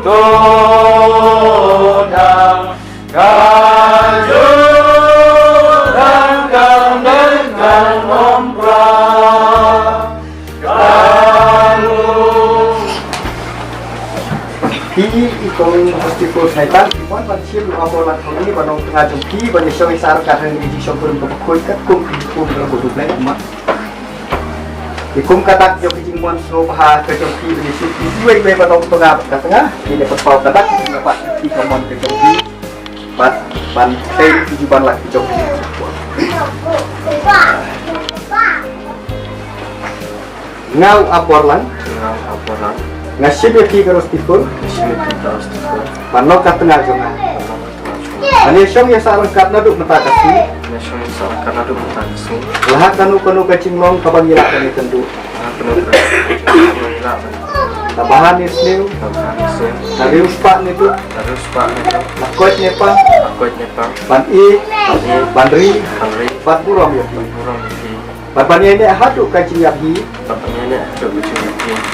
Tudang Kajuran Kandengan Mompra Kamu Hi ikong festival Saitan Iwan ban chiêm lu abolan thong ni banong tengah jumpi ban show isar ka hang di show pun berkuy kat kum dalam bodoh play mak ikum katak yo kijing mon snow paha ke jumpi ban show iwe banong tengah ini perpau katak dapat di komon ke jumpi ban tei tujuan lagi jumpi ngau aporlan ngasih beki terus tifur manok kat tengah jongan ani syong ya sareng kat naduk metakasi lahat kanu kacing long kabangila kani tendu tabahan isniu dari uspak nitu lakoit nepa ban bandri bat burom ya Bapaknya ini haduk kacing yahi,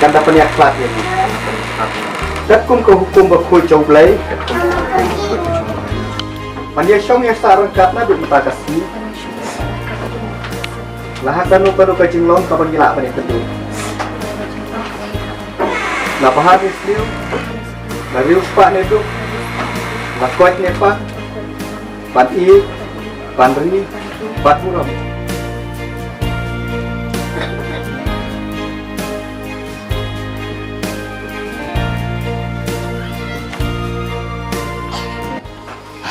kan dapat niat kelat ya. Datkum ke hukum berkuy jauh belai. Mandia syong yang sarang katna duk metakasi. Lahakan nuka kacing long kapan gila apa nih tentu. Napa habis liu? Dari uspak itu, lakuat nepa, bandri, bat muram.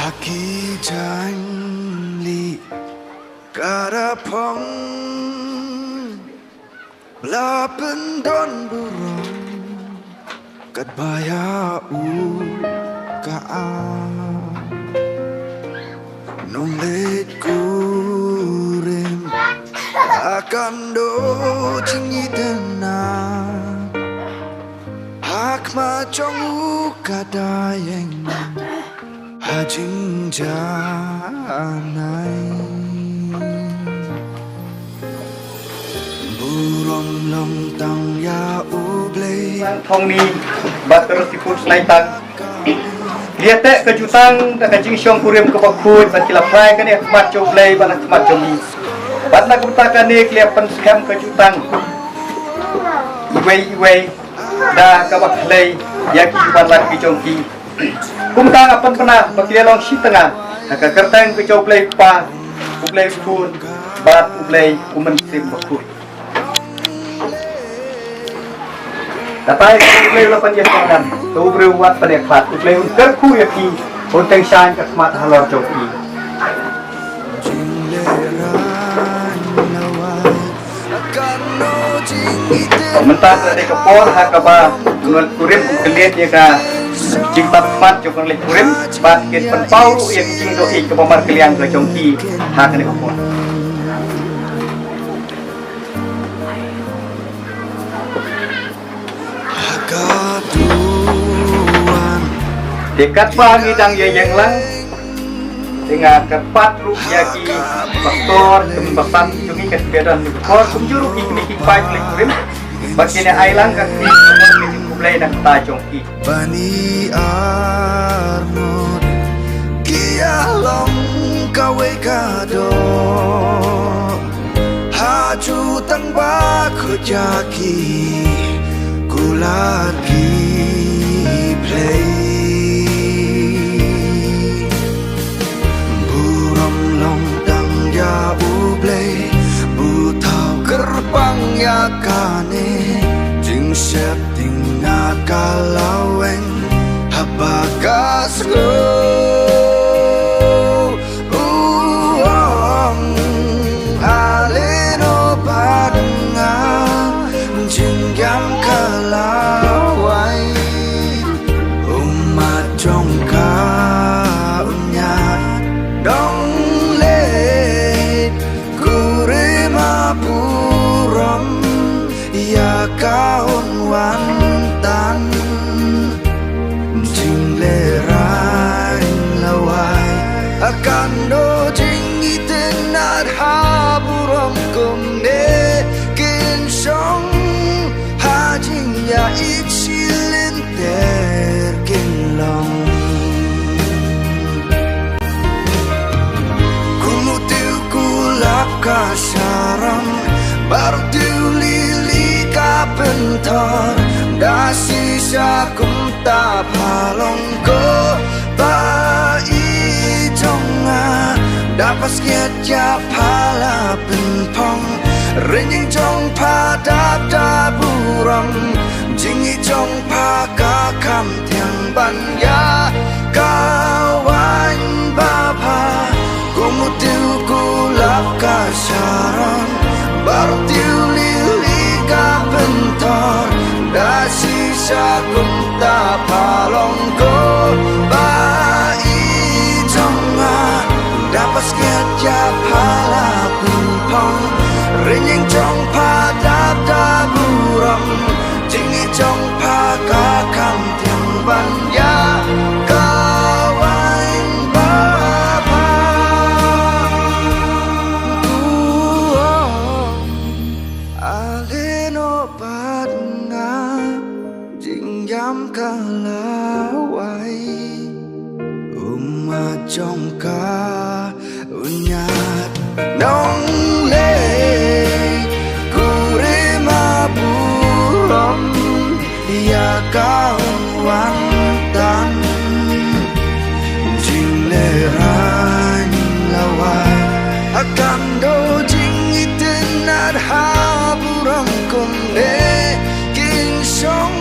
Haki janli karapong lapen don burong kat baya ka nomlet kurim akan do cingi tenang hak macong kadayeng hajing janai burung long tang ya ublei thong ni bat terus dipun Saitan lihat kejutan kacing syong kurim ke bakut bat kilafai kan ya kemat coblei ban kemat jomi bat nak butakan ni keliapan scam kejutan iwei dah kabak lei ya kijuban lagi jongki kumtang apan pernah bakil long si tengah nak kertang ke coblei pa ublei pun bat ublei umen sim bakut Datai ublei lapan ya sangan tu ublei wat pada klat ublei unter ku ya ki unteng shan kat mat halor joki mentah dari kepor hakaba menurut kurim kelihat ya ka jing tapat jokon lek kurim bat kit penpau ya jing doi ke pamar keliang ke jongki hak ni kepor dekat pagi dang ya yang lang dengan kepat ruk yaki pastor tembasan jungi kesederan ni kor kumjuru iklik pai lek kurim bakine ailang ka ki kublai nak ta jongki bani arno kia long kawe kado haju tang ba kujaki kulaki play burung long tang ya ublei butau gerbang ya kane jing siap tinggal kalaweng habagas go aleno padanga jinggam kalawai umat jongka unyat dong le kurima puram ya kaun wantan jing lerai lawai akan do jing itenat haburam kumne kinshong hajing ya iksilin terke kasaran baru diulili ka bentor dasi sakum ta palong ko ba i jonga dapat sekiat pala penpong renyeng jong pada daburam jingi jong paka kam tiang banya kawan bapa kumutiu kulap kasaran baru diulili ka bentor dasi sakum ta palong ko ba i jonga dapat sekian pala pumpong renyeng jong padap daburam jingi jong pakakam tiang banya kawan bapa aleno padna jingjam kalawai jong ka unyat nong le kure maburom ya kaun wantan jing le ran lawai akan do jing itenat haburam kum le king song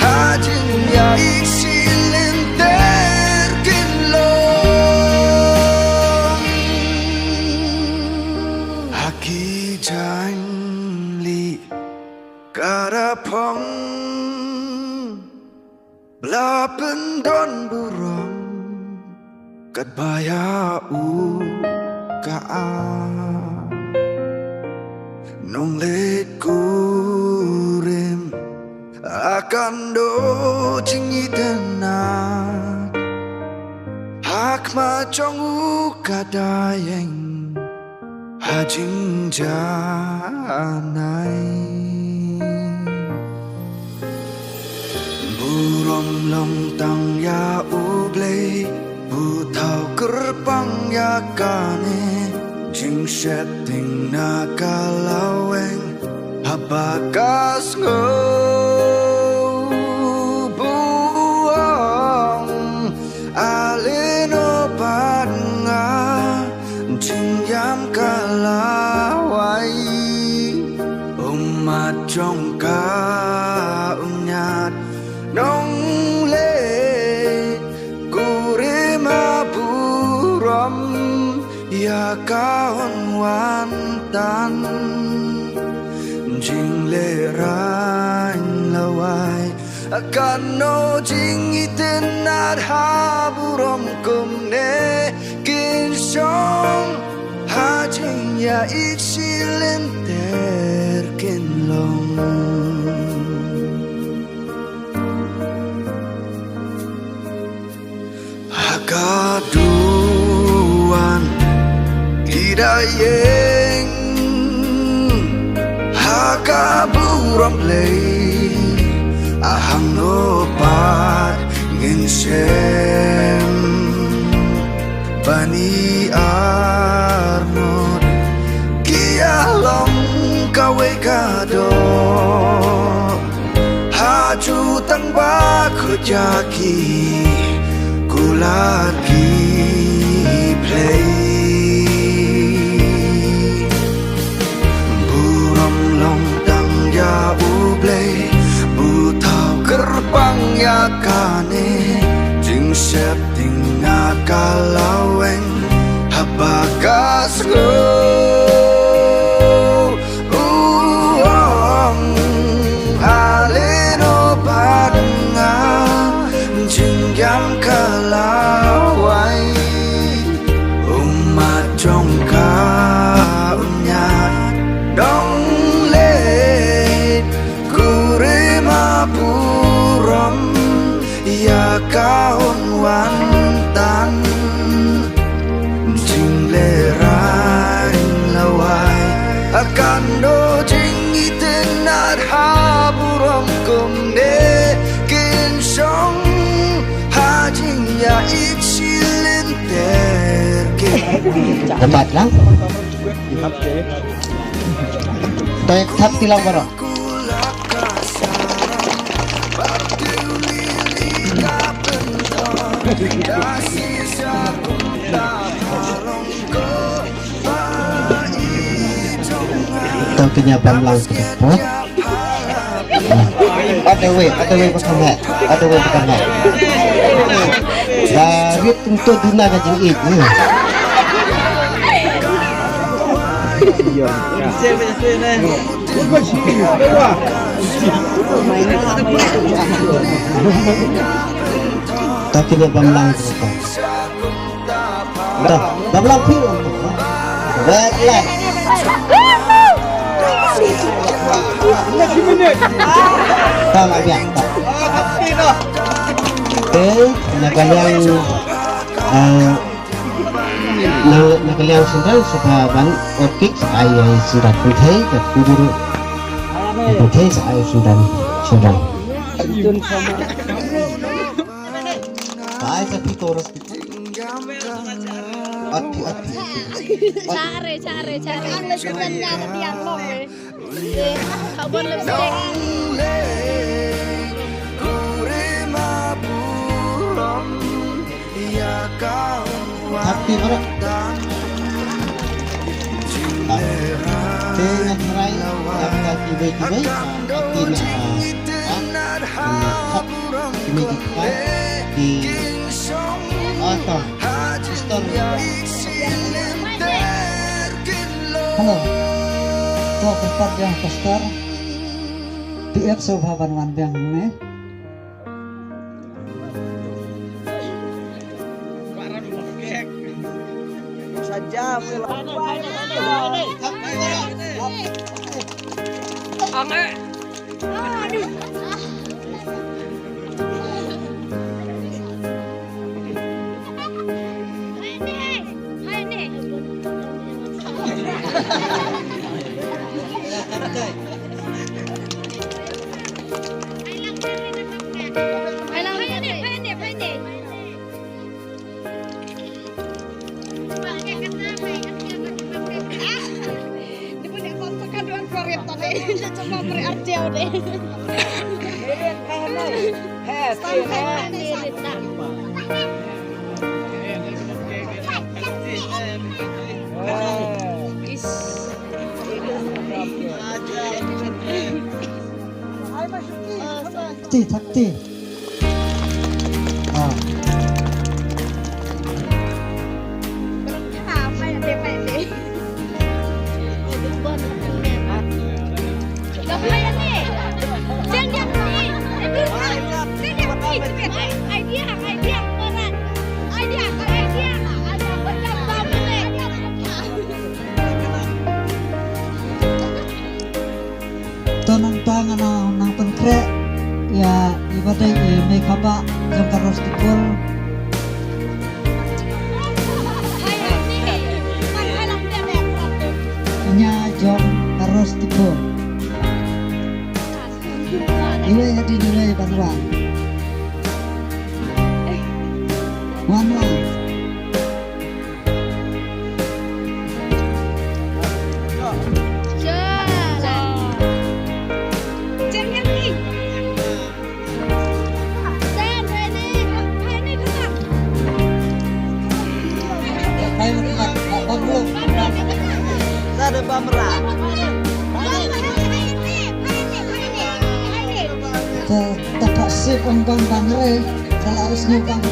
hajin ya iksi Karapong Blapen don buram Kat baya u ka Nong let kurim Akan do jingi tenat Hak ma chong u kadayeng Hajing janai Burom long tang ya ublei Bu thao kerpang ya kane Jing setting na kalaweng Habakas ngo buang Aleno padnga Jing yam kalawai Umat jong ka unyat nong le kure maburam ya kaon wantan jing le ran lawai akan no jing itenat haburam kum ne kin song hajing ya iksilin terkin long Kaduan hidayeng hakaburam play ahang nopat nginsem bani armod kialong kawe kado haju tanpa kejaki lagi play buram long tang ya ublei bu thao gerbang ya kane jing setting na kalaweng habakas go aleno padnga jing yam kalawai umat jong ka unyat dong le kure maburam ya kaon wantan jing le ran lawai akan do jing itenat haburam kum ne kin song hajing ya iksilin terke Lambat lang. Toy thap tilang bara. Tao kenya bamlang pot. Other way pakai. Dari untuk duna kajing it. Tak kena bamlang kita. Dah, bamlang pun. Baiklah. Tak nak biar. Nakaliang sendal sebaban optik saya sudah putih dan kudur putih saya sudah. Saya tapi terus Cari ang lesunan niya na tiang mo eh. Kabon lipstick. Tapi orang dengan serai yang kibai-kibai di atau sistem. Halo, tuh tempat yang pastor PF Sobaban Wanbiang ini. Saja Takti. Tonang pangan nang pengkrek ya ibadah may kaba yang karos tikul nya jong karos tikul iwe hadi niwe banwan wanwan ada bamra tak sih umbang bangre kalau harus nyumbang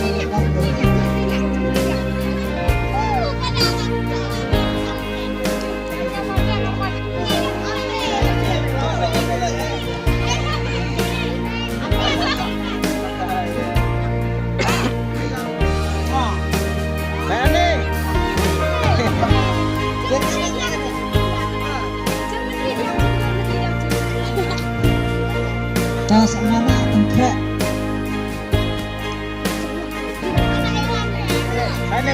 tas mana pengkrek Pane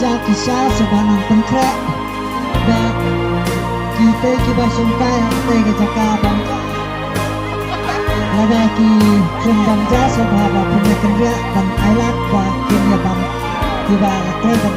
kerja kisah sebanang pengkrek dan kita kiba sumpai te ke jaka bangsa lada ki bangsa sebab punya kerja dan ailat wa kinya bang kiba lakre dan